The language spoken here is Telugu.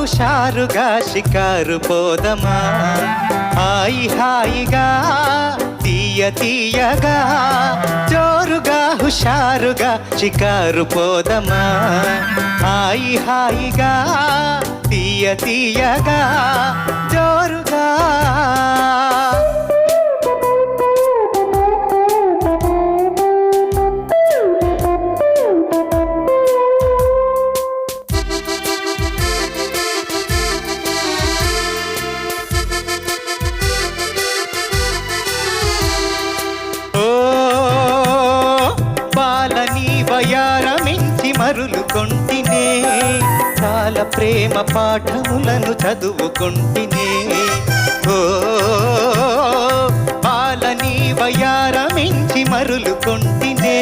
హుషారుగా షికారు పోదమా హాయి హాయిగా తీయ తీయగా జోరుగా హుషారుగా షికారు పోదమా హాయి హాయిగా తీయ తీయగా జోరుగా వయారమించి మరులు కొంటినే కాల ప్రేమ పాఠములను చదువుకొంటినే ఓ పాలని వయారమించి మరులు కొంటినే